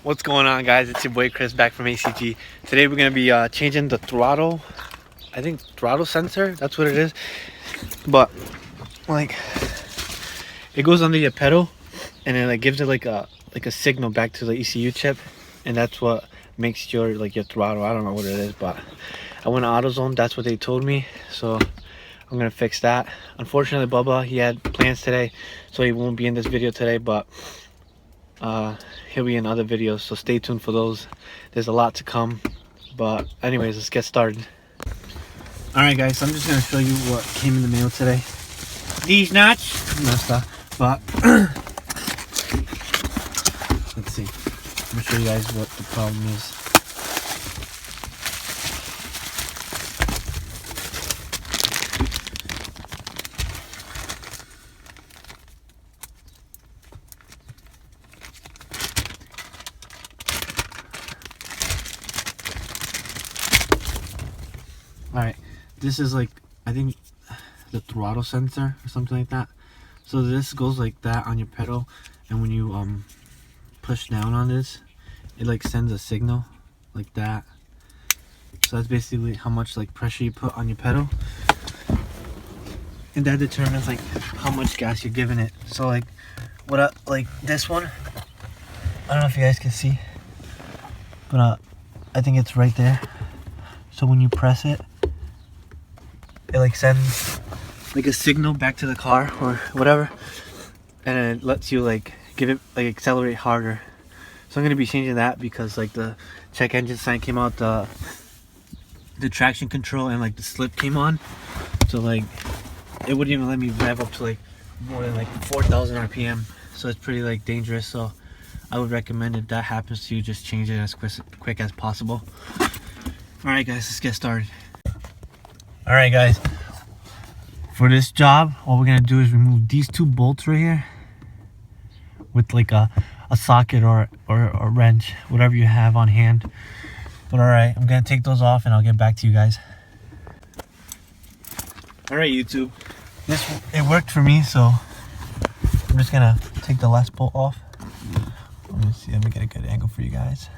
What's going on, guys? It's your boy Chris back from ACG. Today we're gonna be changing the throttle. I think throttle sensor, that's what it is. But like it goes under your pedal and then it gives it like a signal back to the ECU chip, and that's what makes your your throttle. I don't know what it is, but I went to AutoZone, that's what they told me. So I'm gonna fix that. Unfortunately, Bubba, he had plans today, so he won't be in this video today, but he'll be in other videos, so stay tuned for those. There's a lot to come, but anyways, let's get started. All right, guys, so I'm just gonna show you what came in the mail today. These nuts, no stuff, but let's see. I'm gonna show you guys what the problem is. Alright, this is like, I think the throttle sensor or something like that. So this goes like that on your pedal, and when you push down on this, it like sends a signal like that. So that's basically how much like pressure you put on your pedal, and that determines like how much gas you're giving it. So like like this one, I don't know if you guys can see, but I think it's right there. So when you press it, it like sends like a signal back to the car or whatever, and it lets you like give it like accelerate harder. So I'm gonna be changing that because like the check engine sign came out, the traction control and like the slip came on, so like it wouldn't even let me rev up to like more than like 4,000 RPM. So it's pretty like dangerous. So I would recommend, if that happens to you, just change it as quick as possible. Alright guys, let's get started. Alright guys, for this job, what we're gonna do is remove these two bolts right here with like a socket or a wrench, whatever you have on hand. But alright, I'm gonna take those off and I'll get back to you guys. Alright YouTube, it worked for me, so I'm just gonna take the last bolt off. Let me see, let me get a good angle for you guys.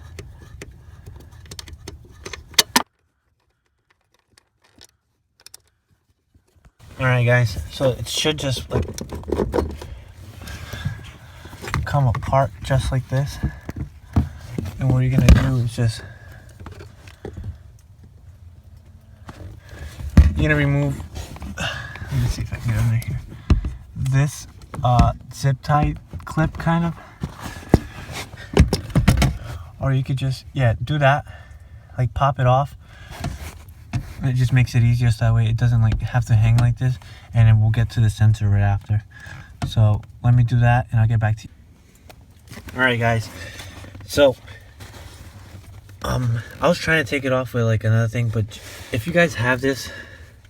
Alright guys, so it should just like come apart just like this. And what you're gonna do is just, you're gonna remove, let me see if I can get under here, this zip tie clip kind of. Or you could just, yeah, do that, like pop it off. It just makes it easier, so that way it doesn't like have to hang like this, and then we'll get to the sensor right after. So let me do that and I'll get back to you. Alright guys, so I was trying to take it off with like another thing, but if you guys have this,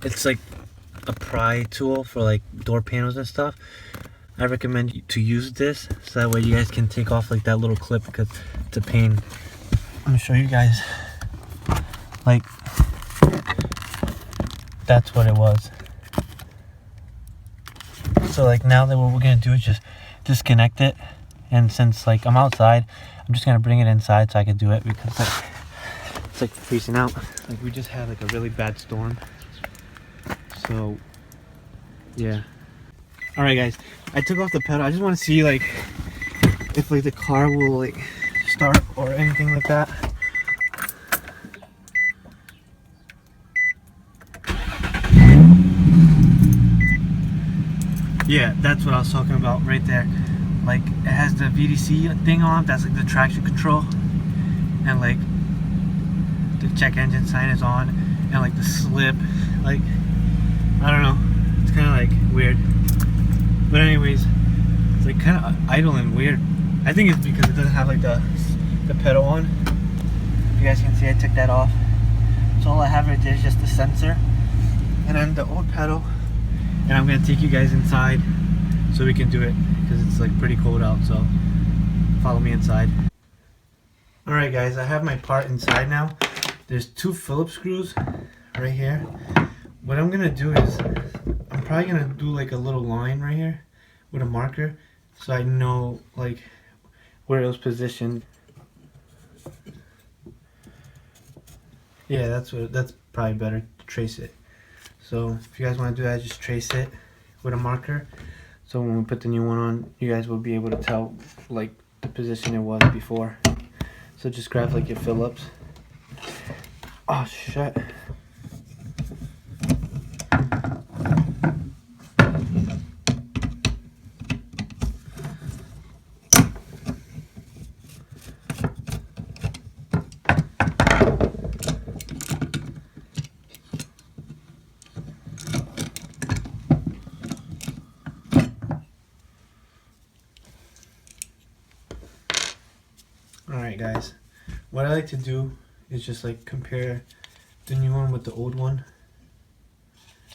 it's like a pry tool for like door panels and stuff. I recommend to use this, so that way you guys can take off like that little clip, because it's a pain. I'm gonna show you guys, like, that's what it was. So like now that what we're gonna do is just disconnect it, and since like I'm outside, I'm just gonna bring it inside so I can do it, because like it's like freezing out. Like we just had like a really bad storm, so yeah. All right guys, I took off the pedal. I just want to see like if like the car will like start or anything like that. Yeah, that's what I was talking about right there. Like it has the VDC thing on, that's like the traction control, and like the check engine sign is on, and like the slip, like I don't know, it's kind of like weird. But anyways, it's like kind of idling weird. I think it's because it doesn't have like the pedal on. If you guys can see, I took that off. So all I have right there is just the sensor and then the old pedal. And I'm gonna take you guys inside so we can do it, because it's like pretty cold out, so follow me inside. Alright guys, I have my part inside now. There's two Phillips screws right here. What I'm gonna do is, I'm probably gonna do like a little line right here with a marker, so I know like where it was positioned. Yeah, that's probably better to trace it. So if you guys want to do that, just trace it with a marker. So when we put the new one on, you guys will be able to tell like the position it was before. So just grab like your Phillips. Oh shit. Alright guys, what I like to do is just like compare the new one with the old one.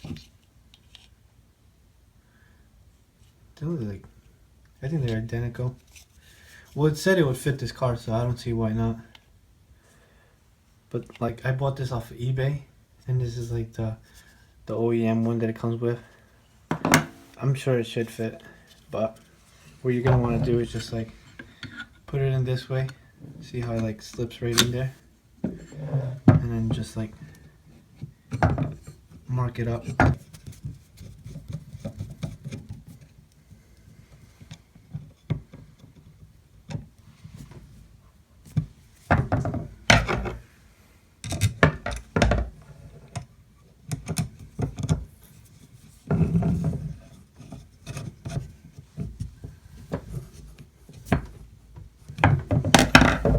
They look like, I think they're identical. Well, it said it would fit this car, so I don't see why not. But like, I bought this off of eBay, and this is like the OEM one that it comes with. I'm sure it should fit, but what you're gonna want to do is just like put it in this way. See how it like slips right in there, and then just like mark it up.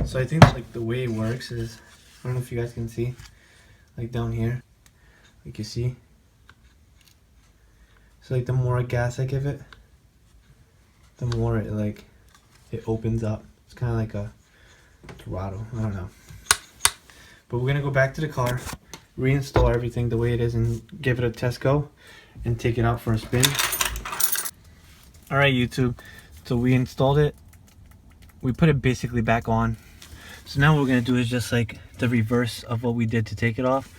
So I think like the way it works is, I don't know if you guys can see, like down here, like you see. So like the more gas I give it, the more it opens up. It's kind of like a throttle. I don't know. But we're gonna go back to the car, reinstall everything the way it is, and give it a test go, and take it out for a spin. All right, YouTube. So we installed it. We put it basically back on. So now what we're gonna do is just like the reverse of what we did to take it off.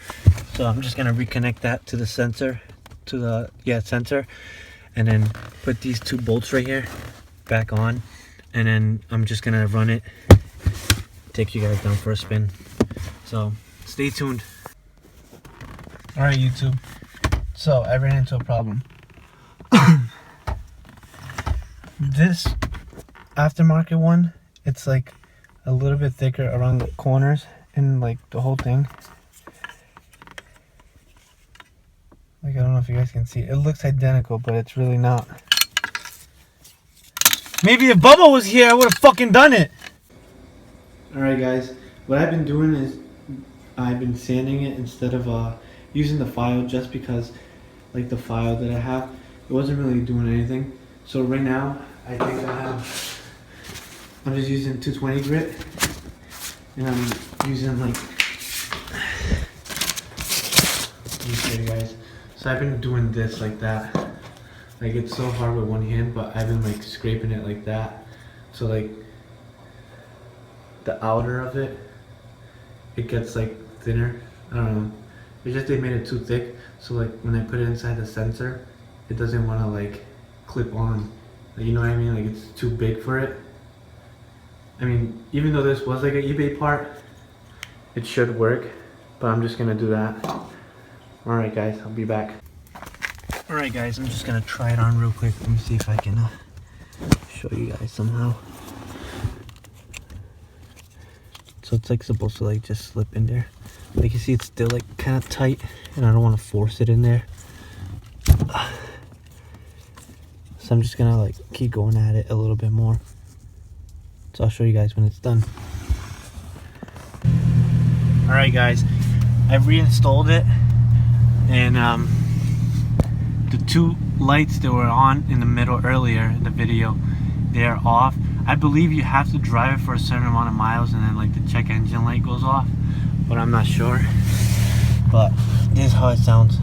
So I'm just gonna reconnect that to the sensor, to the sensor, and then put these two bolts right here back on, and then I'm just gonna run it, take you guys down for a spin. So stay tuned. All right, YouTube. So I ran into a problem. This aftermarket one, it's like a little bit thicker around the corners and like the whole thing. Like, I don't know if you guys can see. It looks identical, but it's really not. Maybe if Bubba was here, I would have fucking done it. Alright guys, what I've been doing is I've been sanding it instead of using the file, just because like the file that I have, it wasn't really doing anything. So right now, I think I'm just using 220 grit, and I'm using like, let me show you guys. So I've been doing this like that. Like, it's so hard with one hand, but I've been like scraping it like that. So like the outer of it, it gets like thinner. I don't know. It's just they made it too thick. So like when I put it inside the sensor, it doesn't want to like clip on. Like, you know what I mean? Like, it's too big for it. I mean, even though this was like an eBay part, it should work. But I'm just gonna do that. Alright guys, I'll be back. Alright guys, I'm just gonna try it on real quick. Let me see if I can show you guys somehow. So it's like supposed to like just slip in there. Like, you see, it's still like kind of tight, and I don't want to force it in there. So I'm just gonna like keep going at it a little bit more. So I'll show you guys when it's done. Alright guys, I've reinstalled it, and the two lights that were on in the middle earlier in the video, they're off. I believe you have to drive it for a certain amount of miles and then like the check engine light goes off, but I'm not sure. But this is how it sounds.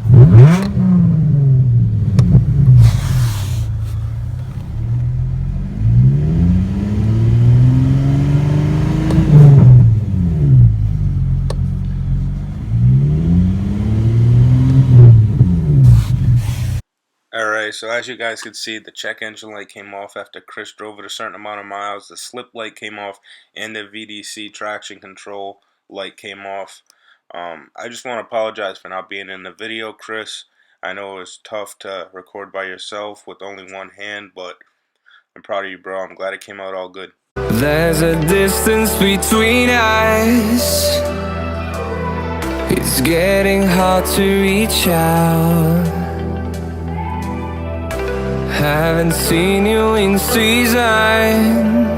Alright, so as you guys could see, the check engine light came off after Chris drove it a certain amount of miles. The slip light came off, and the VDC traction control light came off. I just want to apologize for not being in the video, Chris. I know it was tough to record by yourself with only one hand, but I'm proud of you, bro. I'm glad it came out all good. There's a distance between us. It's getting hard to reach out. Haven't seen you in season.